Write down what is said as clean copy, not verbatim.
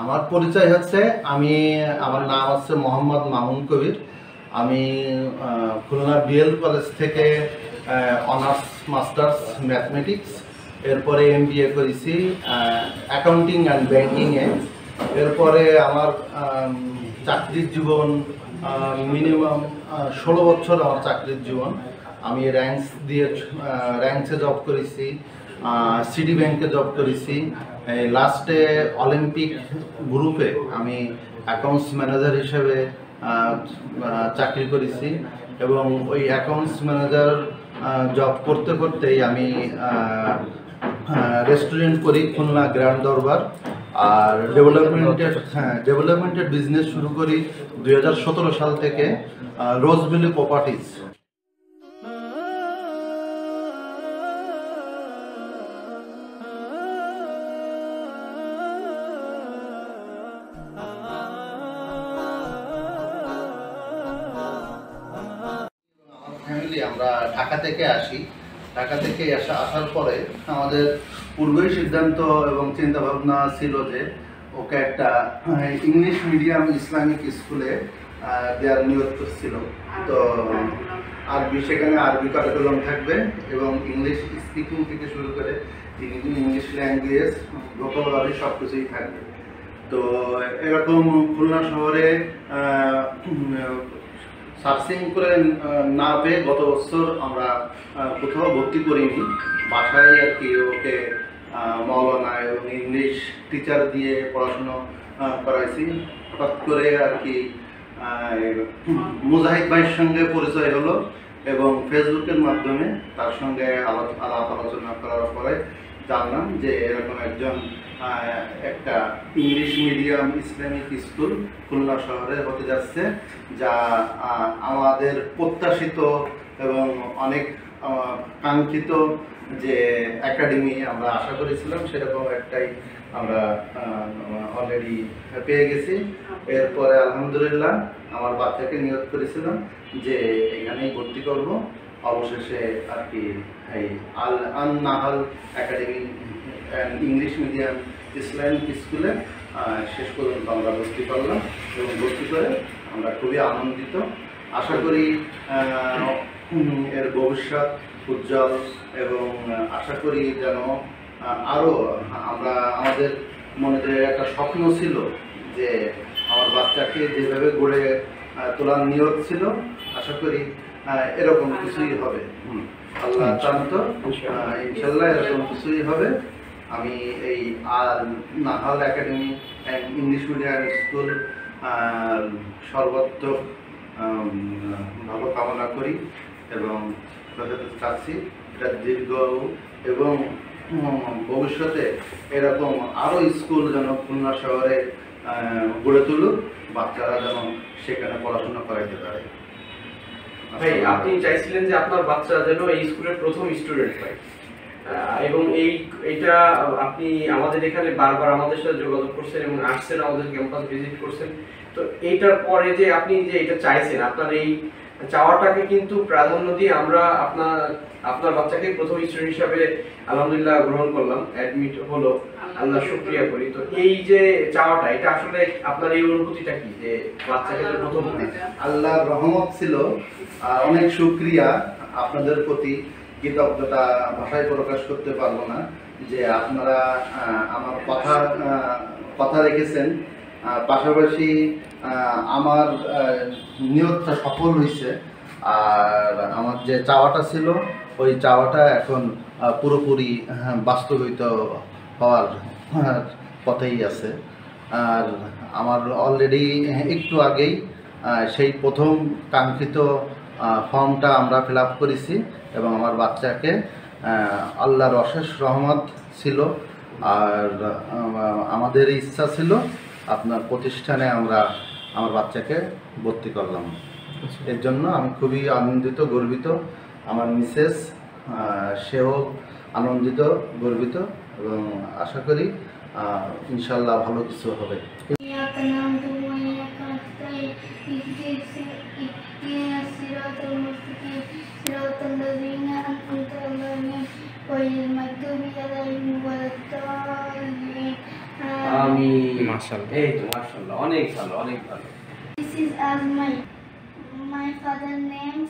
আমার পরিচয় হচ্ছে আমার নাম হচ্ছে মোহাম্মদ মামুন কবির। আমি খুলনা বিএল কলেজ থেকে অনার্স মাস্টার্স ম্যাথমেটিক্স, এরপরে এমবিএ করেছি অ্যাকাউন্টিং অ্যান্ড ব্যাংকিংয়ে। এরপরে আমার চাকরির জীবন মিনিমাম 16 বছর আমার চাকরির জীবন। আমি র্যাঙ্কসে জব করেছি, সিটি ব্যাংকে জব করেছি। লাস্টে অলিম্পিক গ্রুপে আমি অ্যাকাউন্টস ম্যানেজার হিসেবে চাকরি করেছি এবং ওই অ্যাকাউন্টস ম্যানেজার জব করতে করতেই আমি রেস্টুরেন্ট করি খুলনা গ্র্যান্ড দরবার। আর ডেভেলপমেন্টের বিজনেস শুরু করি 2017 সাল থেকে রোজ ভ্যালি প্রপার্টিজ। ফ্যামিলি আমরা ঢাকা থেকে আসি। ঢাকা থেকে আসার পরে আমাদের পূর্বেই সিদ্ধান্ত এবং চিন্তা ভাবনা ছিল যে ওকে একটা ইংলিশ মিডিয়াম ইসলামিক স্কুলে দেওয়ার নিয়ত ছিল। তো সেখানে আরবি কারিকুলাম থাকবে এবং ইংলিশ স্পিকিং থেকে শুরু করে ইংলিশ ল্যাঙ্গুয়েজ, ভোকাবুলারি সব কিছুই থাকবে। তো এরকম খুলনা শহরে সার্চিং করে না পেয়ে গত বছর আমরা কোথাও ভর্তি করিনি, বাসায় আর কি ওকে মৌলানা এবং ইংলিশ টিচার দিয়ে পড়াশুনো করাইছি। হঠাৎ করে আর কি মুজাহিদ ভাইয়ের সঙ্গে পরিচয় হলো এবং ফেসবুকের মাধ্যমে তার সঙ্গে আলাপ আলোচনা করার পরে জানলাম যে এরকম একটা English medium Islamic school Khulna শহরে হতে যাচ্ছে, যা আমাদের প্রত্যাশিত এবং অনেক কাঙ্ক্ষিত যে একাডেমি আমরা আশা করেছিলাম সেরকম একটাই আমরা অলরেডি পেয়ে গেছি। এরপরে আলহামদুলিল্লাহ আমার বাচ্চাকে নিয়োগ করেছিলাম যে এখানেই ভর্তি করব। অবশেষে আর কি এই Al Nahal academy English medium Islamic স্কুলে শেষ পর্যন্ত আমরা ভর্তি করলাম এবং ভর্তি করে আমরা খুবই আনন্দিত। আশা করি এর ভবিষ্যৎ উজ্জ্বল এবং আশা করি যেন আরও আমাদের মনে একটা স্বপ্ন ছিল যে আমার বাচ্চাকে যেভাবে গড়ে তোলার নিয়ত ছিল, আশা করি এরকম কিছুই হবে। আল্লাহ চান্ত ইনশাল্লাহ এরকম কিছুই হবে। আমি এই Nahal academy English medium school সর্বাত্মক ভালো কামনা করি এবং চাচ্ছি এটা দীর্ঘ এবং ভবিষ্যতে এরকম আরও স্কুল যেন খুলনা শহরে গড়ে তুলুক, বাচ্চারা যেন সেখানে পড়াশোনা করাইতে পারে। ভাই, আপনি চাইছিলেন যে আপনার বাচ্চা যেন এই স্কুলের প্রথম স্টুডেন্ট হয় এবং এইটা আপনি আমাদের এখানে বারবার আমাদের সাথে যোগাযোগ করছেন এবং আসছেন, আমাদের ক্যাম্পাস ভিজিট করছেন। তো এইটার পরে যে আপনি যে এটা চাইছেন, আপনার এই চাওয়াটাকে কিন্তু প্রাধান্য দিয়ে আমরা আপনার বাচ্চাকে প্রথম স্টুডেন্ট হিসাবে আলহামদুলিল্লাহ গ্রহণ করলাম, অ্যাডমিট হলো, আল্লাহ শুকরিয়া করি। তো এই যে চাওয়াটা, এটা আসলে আপনার এই অনুভূতিটা কি যে বাচ্চাকে প্রথম? আল্লাহর রহমত ছিল, অনেক শুকরিয়া আপনাদের প্রতি, কৃতজ্ঞতা ভাষায় প্রকাশ করতে পারবো না যে আপনারা আমার কথা রেখেছেন। পাশাপাশি আমার নিয়তটা সফল হয়েছে আর আমার যে চাওয়াটা ছিল ওই চাওয়াটা এখন পুরোপুরি বাস্তবিত হওয়ার পথেই আছে। আর আমার অলরেডি একটু আগেই সেই প্রথম কাঙ্ক্ষিত ফর্মটা আমরা ফিল আপ করেছি এবং আমার বাচ্চাকে আল্লাহর অশেষ রহমত ছিল আর আমাদের ইচ্ছা ছিল আপনার প্রতিষ্ঠানে আমার বাচ্চাকে ভর্তি করলাম। এর জন্য আমি খুবই আনন্দিত, গর্বিত। আমার মিসেস সেও আনন্দিত, গর্বিত এবং আশা করি ইনশাল্লাহ ভালো কিছু হবে। আমিন। মাশাআল্লাহ। এই তো মাশাআল্লাহ, অনেক ভালো, অনেক ভালো। This is as my father names